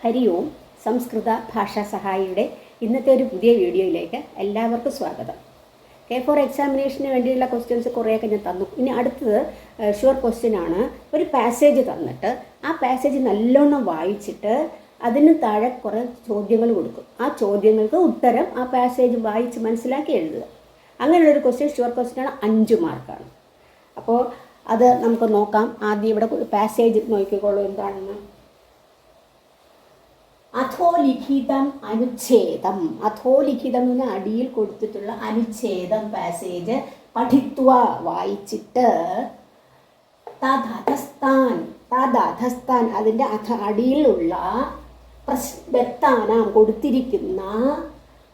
ഹരി ഓം. സംസ്കൃത ഭാഷാ സഹായിയുടെ ഇന്നത്തെ ഒരു പുതിയ വീഡിയോയിലേക്ക് എല്ലാവർക്കും സ്വാഗതം. K4 എക്സാമിനേഷന് വേണ്ടിയുള്ള ക്വസ്റ്റ്യൻസ് കുറേയൊക്കെ ഞാൻ തന്നു. ഇനി അടുത്തത് ഷുവർ ക്വസ്റ്റ്യൻ ആണ്. ഒരു പാസേജ് തന്നിട്ട് ആ പാസേജ് നല്ലോണം വായിച്ചിട്ട് അതിന് താഴെ കുറേ ചോദ്യങ്ങൾ കൊടുക്കും. ആ ചോദ്യങ്ങൾക്ക് ഉത്തരം ആ പാസേജ് വായിച്ച് മനസ്സിലാക്കി എഴുതുക. അങ്ങനെയുള്ളൊരു ക്വസ്റ്റ്യൻ ഷുവർ ക്വസ്റ്റ്യൻ ആണ്. 5 മാർക്കാണ്. അപ്പോൾ അത് നമുക്ക് നോക്കാം. ആദ്യം ഇവിടെ പാസേജ് നോക്കിക്കോളൂ എന്താണെന്ന്. അധോലിഖിതം അനുച്ഛേദം. അധോലിഖിതം എന്ന അടിയിൽ കൊടുത്തിട്ടുള്ള അനുച്ഛേദം പാസേജ് പഠിത്വ വായിച്ചിട്ട് തദധസ്ഥാൻ അതിൻ്റെ അടിയിലുള്ള ബത്താനാം കൊടുത്തിരിക്കുന്ന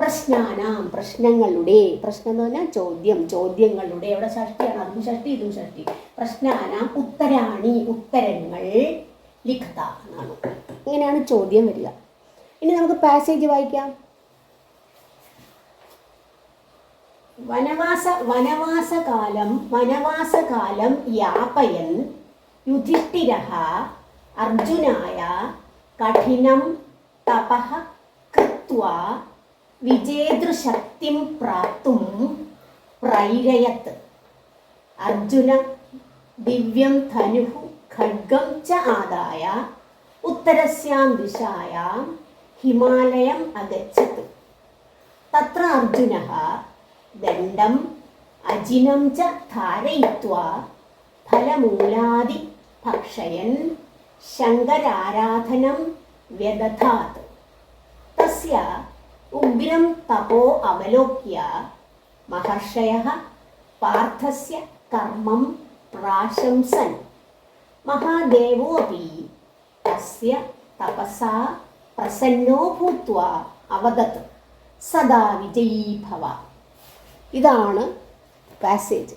പ്രശ്നങ്ങളുടെ പ്രശ്നം എന്ന് പറഞ്ഞാൽ ചോദ്യങ്ങളുടെ അവിടെ ഷഷ്ടിയാണ്. അതും ഷഷ്ടി ഇതും ഷഷ്ടി. പ്രശ്നാനാം ഉത്തരങ്ങൾ ലിഖത എന്നാണ്. ഇങ്ങനെയാണ് ചോദ്യം വരിക. ഇനി നമുക്ക് പാസേജ് വായിക്കാം. വനവാസകാലം യാപയൻ യുധിഷ്ഠിരഃ അർജുനായ കഠിനം തപഃ കൃത്വാ വിജേതൃശക്തിം പ്രാപ്തും പ്രൈരയത്. അർജുന ദിവ്യം ധനുഃ ഖഡ്ഗം ച ആദായ ഉത്തരസ്യാം ദിശായാം ഹിമാലയം അഗച്ഛത്. തത്ര അർജുനഃ ദണ്ഡം അജിനം ച ധാരയിത്വാ ഫലമൂലാദി ഭക്ഷയൻ ശങ്കരാരാധനം വ്യദധാത്. തസ്യ ഉഗ്രം തപോ അവലോക്യ മഹർഷയഃ പാർത്ഥസ്യ കർമ്മം പ്രാശംസൻ മഹാദേവോപി തസ്യ തപസാ പ്രസന്നോ ഭൂത്വാ അവദത് സദാ വിജയീ ഭവ. ഇതാണ് പാസേജ്.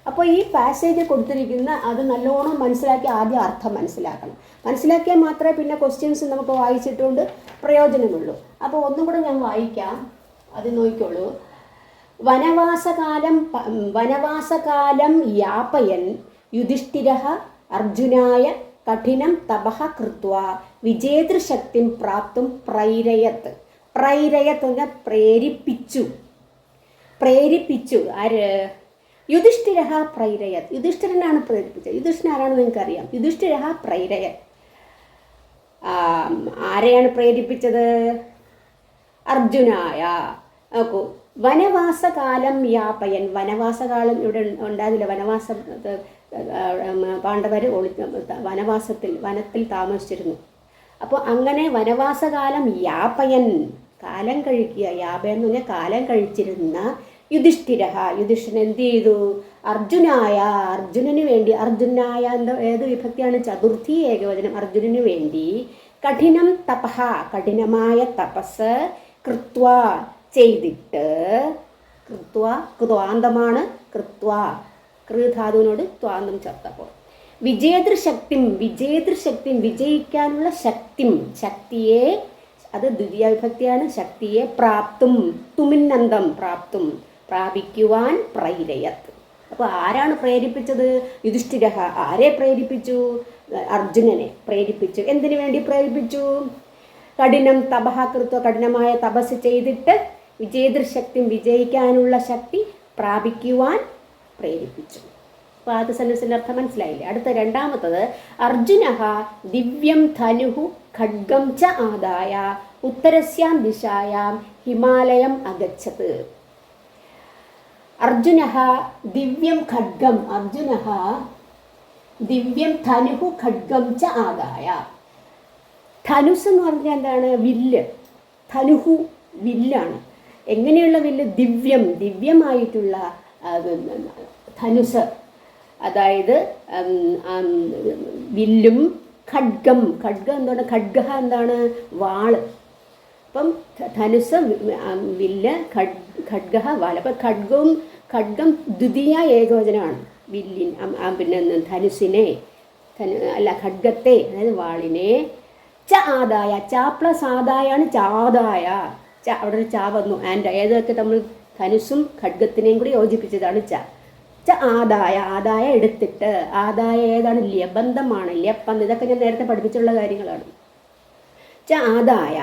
അപ്പോൾ ഈ പാസേജ് കൊടുത്തിരിക്കുന്ന അത് നല്ലോണം മനസ്സിലാക്കി ആദ്യം അർത്ഥം മനസ്സിലാക്കണം. മനസ്സിലാക്കിയാൽ മാത്രമേ പിന്നെ ക്വസ്റ്റ്യൻസ് നമുക്ക് വായിച്ചിട്ടുകൊണ്ട് പ്രയോജനമുള്ളൂ. അപ്പോൾ ഒന്നും കൂടെ ഞാൻ വായിക്കാം, അത് നോക്കിക്കോളൂ. വനവാസകാലം യാപയൻ യുധിഷ്ഠിരഃ അർജുനായ കഠിനം തപഃ കൃത്വാ വിജേതൃശക്തിം പ്രാപ്തും പ്രൈരയത്. പ്രൈരയത് എന്നാൽ പ്രേരിപ്പിച്ചു. ആര്? യുധിഷ്ഠിരഃ പ്രൈരയത്. യുധിഷ്ഠിരനാണ് പ്രേരിപ്പിച്ചത്. യുധിഷ്ഠിരൻ ആരാണെന്ന് നിങ്ങൾക്കറിയാം. യുധിഷ്ഠിരഃ പ്രൈരയത്. ആരെയാണ് പ്രേരിപ്പിച്ചത്? അർജുനായ. നോക്കൂ, വനവാസകാലം യാപയൻ. വനവാസകാലം ഇവിടെ ഉണ്ടാകില്ല. പാണ്ഡവർ വനത്തിൽ താമസിച്ചിരുന്നു. അപ്പോൾ അങ്ങനെ വനവാസകാലം യാപയൻ കാലം കഴിക്കുക. യാപയൻ എന്ന് പറഞ്ഞാൽ കാലം കഴിച്ചിരുന്ന യുധിഷ്ഠിരൻ എന്ത് ചെയ്തു? അർജുനന് വേണ്ടി. അർജുനായ ഏത് വിഭക്തിയാണ്? ചതുർത്ഥി ഏകവചനം. അർജുനന് വേണ്ടി കഠിനം തപഃ കഠിനമായ തപസ് കൃത്വാ ചെയ്തിട്ട്. കൃത്വാന്തമാണ്. കൃധാതുവിനോട് ത്വാന്തം ചേർത്തപ്പോൾ വിജേതൃശക്തിം വിജയിക്കാനുള്ള ശക്തിയെ, അത് ദ്വിതീയ വിഭക്തിയാണ്. ശക്തിയെ പ്രാപ്തും തുമിന്നന്തം പ്രാപിക്കുവാൻ പ്രൈരയത്. അപ്പോൾ ആരാണ് പ്രേരിപ്പിച്ചത്? യുധിഷ്ഠിരഃ. ആരെ പ്രേരിപ്പിച്ചു? അർജുനനെ പ്രേരിപ്പിച്ചു. എന്തിനു വേണ്ടി പ്രേരിപ്പിച്ചു? കഠിനം തപഃ കൃത്വ കഠിനമായ തപസ് ചെയ്തിട്ട് വിജേതൃശക്തി വിജയിക്കാനുള്ള ശക്തി പ്രാപിക്കുവാൻ പ്രേരിപ്പിച്ചു. അപ്പോൾ ആദ്യ സെന്റൻസിൻ്റെ അർത്ഥം മനസ്സിലായില്ലേ? അടുത്ത രണ്ടാമത്തത് അർജുനഃ ദിവ്യം ധനുഃ ഖഡ്ഗം ച ആദായ ഉത്തരസ്യാം ദിശായാം ഹിമാലയം അഗച്ഛത്. അർജുനഃ ദിവ്യം ധനുഃ ഖഡ്ഗം ച ആദായ. ധനുസ് എന്ന് പറഞ്ഞാൽ എന്താണ്? വില്ല്. ധനുഹു വില്ലാണ്. എങ്ങനെയുള്ള വില്ല്? ദിവ്യമായിട്ടുള്ള ധനുസ്. അതായത് വില്ലും ഖഡ്ഗം എന്താണ്? എന്താണ്? വാള്. അപ്പം ധനുസ്, വില്ല്, ഖഡ്ഗ, വാള്. അപ്പം ഖഡ്ഗം ദ്വിതീയ ഏകവചനമാണ്. പിന്നെ ധനുസിനെ ഖഡ്ഗത്തെ, അതായത് വാളിനെ. ച ആദായ. ച പ്ലസ് ആദായാണ് ചാദായ. അവിടെ ഒരു ചാ വന്നു. ആൻഡ് ഏതൊക്കെ നമ്മൾ ധനുസും ഖഡ്ഗത്തിനെയും കൂടി യോജിപ്പിച്ചതാണ് ച. ആദായ എടുത്തിട്ട്. ആദായ ഏതാണ്? ലബന്ധമാണ്. ലപ്പന്ത്. ഇതൊക്കെ ഞാൻ നേരത്തെ പഠിപ്പിച്ചുള്ള കാര്യങ്ങളാണ്. ആദായ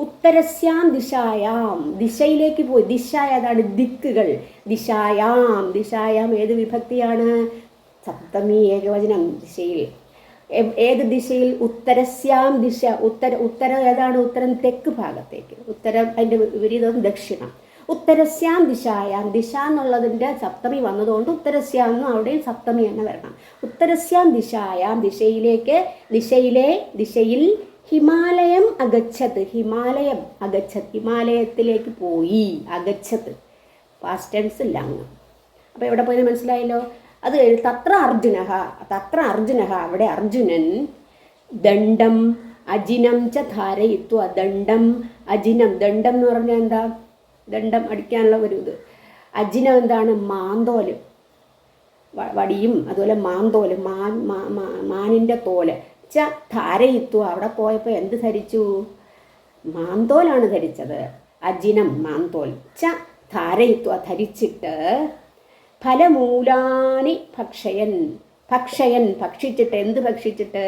ഉത്തരസ്യാം ദിശായാം, ദിശയിലേക്ക് പോയി. ദിശ ഏതാണ്? ദിക്കുകൾ. ദിശായാം ഏത് വിഭക്തിയാണ്? സപ്തമി ഏകവചനം. ദിശയിൽ. ഏത് ദിശയിൽ? ഉത്തരസ്യാം ദിശ. ഉത്തരം ഏതാണ്? ഉത്തരം തെക്ക് ഭാഗത്തേക്ക്. ഉത്തരം അതിൻ്റെ വിപരീതം ദക്ഷിണം. ഉത്തരസ്യാം ദിശായാം, ദിശ എന്നുള്ളതിൻ്റെ സപ്തമി വന്നതുകൊണ്ട് ഉത്തരസ്യാം എന്നും അവിടെയും സപ്തമി തന്നെ വരണം. ഉത്തരസ്യാം ദിശായാം, ദിശയിൽ ഹിമാലയം അഗച്ഛത്, ഹിമാലയത്തിലേക്ക് പോയി. അഗച്ഛത് പാസ്റ്റ് ടെൻസ് ലങ്. അപ്പോൾ എവിടെ പോയത് മനസ്സിലായല്ലോ. അത് തത്ര അർജുന, അവിടെ അർജുനൻ ദണ്ഡം അജിനം ച ധാരയിത്വ, ദണ്ഡം അജിനം. ദണ്ഡം എന്ന് പറഞ്ഞാൽ എന്താ? ദണ്ഡം അടിക്കാനുള്ള ഒരു ഇത്. അജിനം എന്താണ്? മാന്തോല്, വടിയും അതുപോലെ മാന്തോല്, മാനിൻ്റെ തോല്. ച ധാരയിത്വ, അവിടെ പോയപ്പോൾ എന്ത് ധരിച്ചു? മാന്തോലാണ് ധരിച്ചത്. അജിനം മാന്തോൽ. ച ധാരയിത്വ, ധരിച്ചിട്ട് ഫലമൂലാനി ഭക്ഷിച്ചിട്ട്. എന്ത് ഭക്ഷിച്ചിട്ട്?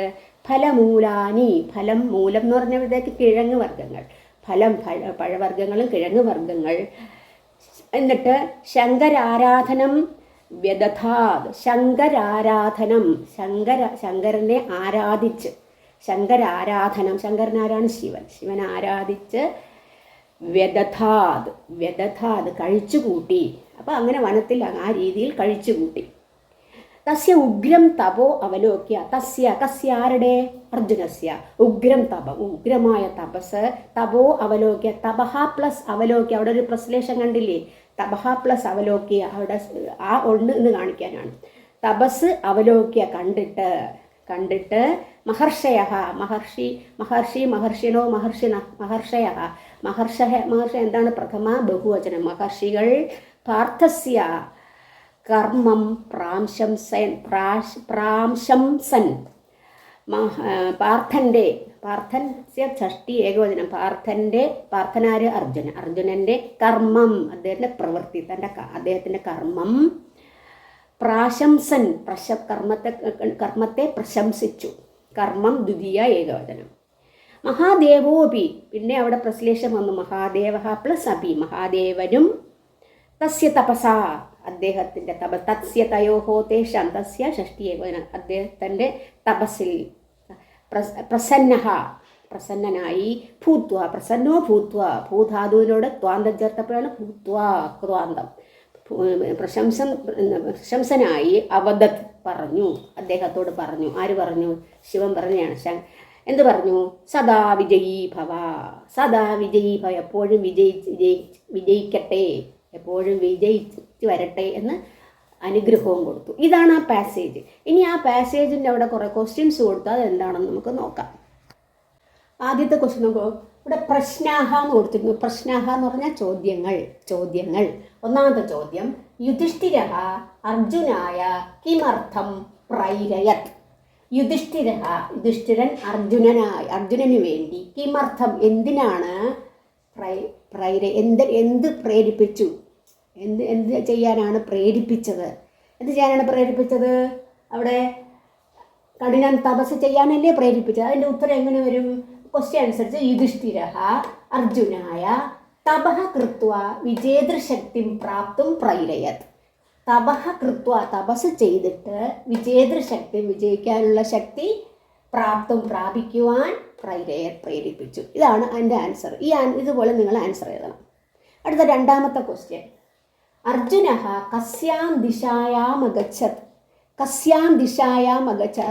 ഫലമൂലാനി, ഫലം മൂലം എന്ന് പറഞ്ഞപ്പോഴത്തേക്ക് കിഴങ്ങ് വർഗ്ഗങ്ങൾ. ഫലം പഴവർഗ്ഗങ്ങളും കിഴങ്ങ് വർഗ്ഗങ്ങൾ. എന്നിട്ട് ശങ്കരാരാധനം വ്യദധാത്, ശങ്കരനെ ആരാധിച്ച്. ശങ്കരനാരാണ്? ശിവൻ ആരാധിച്ച്. വ്യദധാത് കഴിച്ചുകൂട്ടി. അപ്പോൾ അങ്ങനെ വനത്തിൽ ആ രീതിയിൽ കഴിച്ചുകൂട്ടി. തസ്യ ഉഗ്രം തപോ അവലോക്യ, ആരുടെ? അർജുനസ്യ. ഉഗ്രം തപം, ഉഗ്രമായ തപസ്. തപോ അവലോക്യ, തപഹ പ്ലസ് അവലോക്യ. അവിടെ ഒരു പ്രശ്ലേഷം കണ്ടില്ലേ? തപഹ പ്ലസ് അവലോക്യ, അവിടെ ആ ഉണ്ട് എന്ന് കാണിക്കാനാണ്. തപസ് അവലോക്യ, കണ്ടിട്ട് മഹർഷി എന്താണ്? പ്രഥമ ബഹുവചനം. മഹർഷികൾ പാർത്ഥസ്യ കർമ്മം പ്രാംശംസൻ, പാർത്ഥന്റെ ഷഷ്ടി ഏകവചനം. പാർത്ഥനാര്? അർജുനന്റെ കർമ്മം, അദ്ദേഹത്തിന്റെ പ്രവൃത്തി, അദ്ദേഹത്തിന്റെ കർമ്മം. പ്രാശംസൻ, കർമ്മത്തെ പ്രശംസിച്ചു. കർമ്മം ദ്വിതീയ ഏകവചനം. മഹാദേവോപി, പിന്നെ അവിടെ പ്രശ്ലേഷം വന്നു. മഹാദേവ പ്ലസ് അപി, മഹാദേവനും. തസ്യ തപസ, അദ്ദേഹത്തിൻ്റെ തസ്യ തയോഹോ തേഷാം, തസ്യ ഷഷ്ടി ഏകവചനം. അദ്ദേഹത്തിൻ്റെ തപസ്സിൽ പ്രസന്നനായി. പ്രസന്നോ ഭൂത്വ, ഭൂധാതുവിനോട് ത്വാന്തം ചേർത്തപ്പോഴാണ് ക്വാന്തം. പ്രശംസനായി. അവദത്, പറഞ്ഞു, അദ്ദേഹത്തോട് പറഞ്ഞു. ആര് പറഞ്ഞു? ശിവൻ പറഞ്ഞാണ്. എന്ത് പറഞ്ഞു? സദാ വിജയീ ഭവ, എപ്പോഴും വിജയിക്കട്ടെ, എപ്പോഴും വിജയിച്ച് വരട്ടെ എന്ന് അനുഗ്രഹവും കൊടുത്തു. ഇതാണ് ആ പാസേജ്. ഇനി ആ പാസേജിൻ്റെ അവിടെ കുറേ ക്വസ്റ്റ്യൻസ് കൊടുത്തു. അതെന്താണെന്ന് നമുക്ക് നോക്കാം. ആദ്യത്തെ ക്വസ്റ്റ്യൻ നോക്കൂ. ഇവിടെ പ്രശ്നാഹ എന്ന് കൊടുത്തിരുന്നു. പ്രശ്നാഹ എന്ന് പറഞ്ഞാൽ ചോദ്യങ്ങൾ. ഒന്നാമത്തെ ചോദ്യം, യുധിഷ്ഠിരഃ അർജുനായ കിമർത്ഥം പ്രൈരയത്. യുധിഷ്ഠിരൻ അർജുനന് വേണ്ടി കിമർത്ഥം, എന്തിനാണ് എന്ത് പ്രേരിപ്പിച്ചു? എന്ത് ചെയ്യാനാണ് പ്രേരിപ്പിച്ചത്? അവിടെ കഠിന തപസ് ചെയ്യാനല്ലേ പ്രേരിപ്പിച്ചത്. അതിൻ്റെ ഉത്തരം എങ്ങനെ വരും? ക്വസ്റ്റ്യൻ അനുസരിച്ച് യുധിഷ്ഠിരഃ അർജുനായ തപഃ കൃത്വ വിജേതൃശക്തിം പ്രാപ്തും പ്രൈരയത്. തപസ് ചെയ്തിട്ട് വിജേതൃശക്തി, വിജയിക്കാനുള്ള ശക്തി, പ്രാപിക്കുവാൻ പ്രേരിപ്പിച്ചു. ഇതാണ് അതിൻ്റെ ആൻസർ. ഇതുപോലെ നിങ്ങൾ ആൻസർ എഴുതണം. അടുത്ത രണ്ടാമത്തെ ക്വസ്റ്റ്യൻ, അർജുനഃ കസ്യാം ദിശായാം അഗച്ഛത്.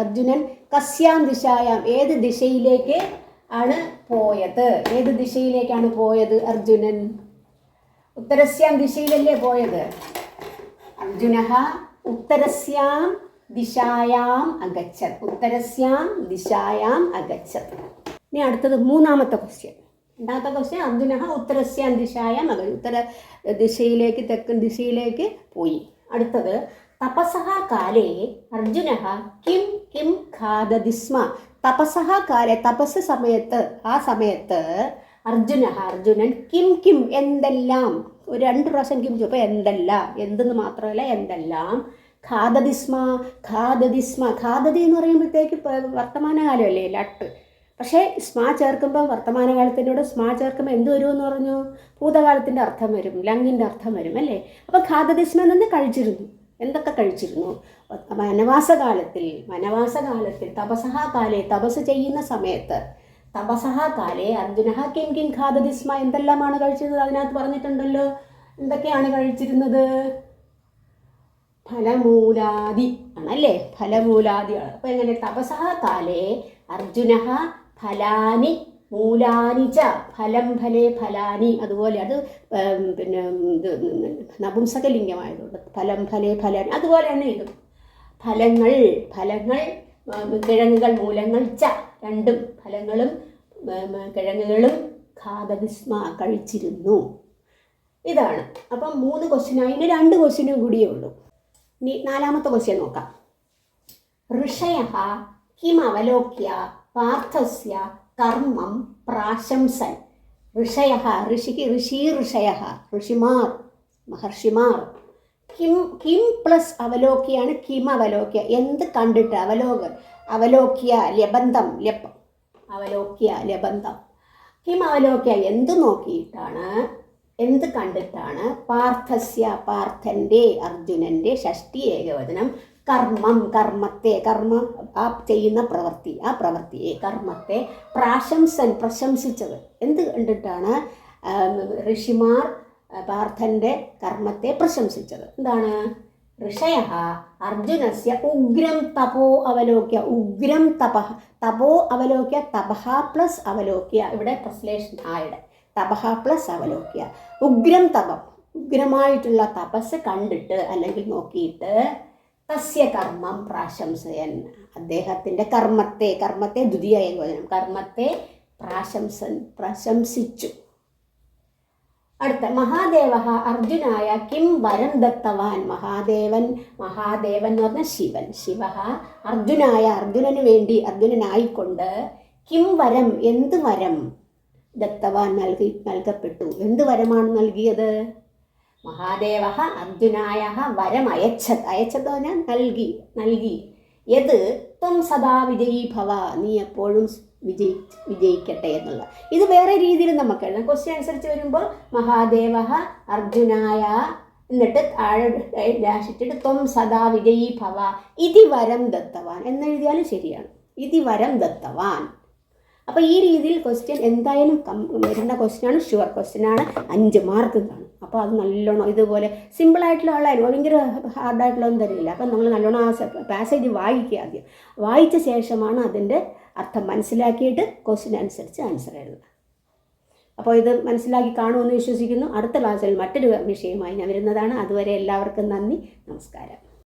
അർജുനൻ കസ്യാം ദിശായാം, ഏത് ദിശയിലേക്ക് ആണ് പോയത്? അർജുനൻ ഉത്തരസ്യാം ദിശയിലല്ലേ പോയത്? അർജുനഃ ഉത്തരസ്യാം ദിശായാം അഗച്ഛത്. ഇനി അടുത്തത് മൂന്നാമത്തെ ക്വസ്റ്റ്യൻ. അർജുനഃ ഉത്തരസ്യാം ദിശായാം ഉത്തര ദിശയിലേക്ക്, തെക്കൻ ദിശയിലേക്ക് പോയി. അടുത്തത്, തപസഃ കാലേ അർജുനഃ കിം ഖാദതി സ്മ. തപസ് സമയത്ത്, ആ സമയത്ത് അർജുനൻ കിം എന്തെല്ലാം, ഒരു 2 പ്രാവശ്യം കിം ചോദിച്ചപ്പോൾ എന്തെന്ന് മാത്രമല്ല എന്തെല്ലാം. ഖാദതി സ്മ. ഖാദതി എന്ന് പറയുമ്പോഴത്തേക്ക് വർത്തമാനകാലമല്ലേ, ലട്ട്. പക്ഷേ സ്മാ ചേർക്കുമ്പോൾ വർത്തമാനകാലത്തിനോട് സ്മാ ചേർക്കുമ്പോൾ എന്ത് വരുമെന്ന് പറഞ്ഞു? ഭൂതകാലത്തിൻ്റെ അർത്ഥം വരും, ലങ്ങിൻ്റെ അർത്ഥം വരും അല്ലേ. അപ്പം ഖാദദിസ്മ നിന്ന് കഴിച്ചിരുന്നു. എന്തൊക്കെ കഴിച്ചിരുന്നു? വനവാസകാലത്തിൽ തപസഹ കാലേ, തപസ് ചെയ്യുന്ന സമയത്ത്, തപസഹ കാലേ അർജുന കിം കിം ഖാദദിസ്മ, എന്തെല്ലാമാണ് കഴിച്ചിരുന്നത്? അതിനകത്ത് പറഞ്ഞിട്ടുണ്ടല്ലോ. എന്തൊക്കെയാണ് കഴിച്ചിരുന്നത്? ഫലമൂലാദി ആണല്ലേ, ഫലമൂലാദിയാണ്. അപ്പോൾ എങ്ങനെ? തപസഹ കാലേ അർജുന ഫലാനി മൂലാനി ച, ഫലം ഫലേ ഫലാനി. അതുപോലെ അത് പിന്നെ ഇത് നപുംസകലിംഗമായതുകൊണ്ട് ഫലം ഫലേ ഫലാനി. അതുപോലെ തന്നെ ഇതും ഫലങ്ങൾ കിഴങ്ങുകൾ, മൂലങ്ങൾ ച, രണ്ടും ഫലങ്ങളും കിഴങ്ങുകളും ഖാദദിസ്മ കഴിച്ചിരുന്നു. ഇതാണ്. അപ്പം 3 ക്വസ്റ്റ്യനായി. ഇനി 2 ക്വസ്റ്റ്യനും കൂടിയേ ഉള്ളൂ. ഇനി 4ാമത്തെ ക്വസ്റ്റ്യൻ നോക്കാം. ഋഷയഃ കിമവലോക്യ പാർത്ഥസ്യ കർമ്മം പ്രാശംസൻ. ഋഷയഃ, ഋഷിമാർ, മഹർഷിമാർ. കിം പ്ലസ് അവലോക്യാണ് കിം അവലോക്യ, എന്ത് കണ്ടിട്ട്? അവലോക്യ ലബന്ധം, അവലോക്യ ലബന്ധം. കിം അവലോക്യ, എന്ത് നോക്കിയിട്ടാണ്, എന്ത് കണ്ടിട്ടാണ്? പാർത്ഥസ്യ, പാർത്ഥൻ്റെ, അർജുനൻ്റെ, ഷഷ്ടി ഏകവചനം, കർമ്മത്തെ, ആ ചെയ്യുന്ന പ്രവൃത്തി, ആ പ്രവൃത്തിയെ, കർമ്മത്തെ പ്രശംസിച്ചത്. എന്ത് കണ്ടിട്ടാണ് ഋഷിമാർ പാർത്ഥൻ്റെ കർമ്മത്തെ പ്രശംസിച്ചത്? എന്താണ്? ഋഷയഃ അർജുനസ്യ ഉഗ്രം തപോ അവലോക്യ, ഉഗ്രം തപോ അവലോക്യ, തപഃ പ്ലസ് അവലോക്യ. ഇവിടെ ട്രാൻസ്ലേഷൻ ആയുടെ തപഃ പ്ലസ് അവലോക്യ. ഉഗ്രം തപം, ഉഗ്രമായിട്ടുള്ള തപസ് കണ്ടിട്ട് അല്ലെങ്കിൽ നോക്കിയിട്ട്, തസ്യ കർമ്മം പ്രാശംസയൻ, അദ്ദേഹത്തിൻ്റെ കർമ്മത്തെ ദ്വിതീയ ഏകവചനം, കർമ്മത്തെ പ്രശംസിച്ചു. അടുത്ത മഹാദേവ അർജുനായ കിം വരം ദത്തവാൻ. മഹാദേവൻ എന്ന് പറഞ്ഞാൽ ശിവ അർജുനന് വേണ്ടി, അർജുനനായിക്കൊണ്ട് കിം വരം, എന്ത് വരം, ദത്തവാൻ നൽകപ്പെട്ടു. എന്ത് വരമാണ് നൽകിയത്? മഹാദേവ അർജുനായ വരം അയച്ചത് പറഞ്ഞാൽ നൽകി. യത് ത്വം സദാ വിജയീ ഭവ, നീ എപ്പോഴും വിജയിക്കട്ടെ എന്നുള്ള. ഇത് വേറെ രീതിയിൽ നമുക്ക് എഴുതാം. ക്വസ്റ്റ്യൻ അനുസരിച്ച് വരുമ്പോൾ മഹാദേവ അർജുനായ, എന്നിട്ട് ഡാഷിട്ടിട്ട് ത്വം സദാ വിജയീ ഭവ ഇതി വരം ദത്തവാൻ എന്നെഴുതിയാലും ശരിയാണ്. ഇതി വരം ദത്തവാൻ. അപ്പോൾ ഈ രീതിയിൽ ക്വസ്റ്റ്യൻ എന്തായാലും വരുന്ന ക്വസ്റ്റ്യനാണ്, ഷുവർ ക്വസ്റ്റ്യനാണ്. 5 മാർക്ക് കാണും. അപ്പോൾ അത് നല്ലോണം ഇതുപോലെ സിമ്പിളായിട്ടുള്ള ആളായിരുന്നു, ഭയങ്കര ഹാർഡായിട്ടുള്ളതൊന്നും തരില്ല. അപ്പം നമ്മൾ നല്ലോണം ആ പാസേജ് വായിക്കുക. ആദ്യം വായിച്ച ശേഷമാണ് അതിൻ്റെ അർത്ഥം മനസ്സിലാക്കിയിട്ട് ക്വസ്റ്റ്യൻ അനുസരിച്ച് ആൻസർ എഴുതുക. അപ്പോൾ ഇത് മനസ്സിലാക്കി കാണുമെന്ന് വിശ്വസിക്കുന്നു. അടുത്ത ക്ലാസ്സിൽ മറ്റൊരു വിഷയമായി ഞാൻ വരുന്നതാണ്. അതുവരെ എല്ലാവർക്കും നന്ദി, നമസ്കാരം.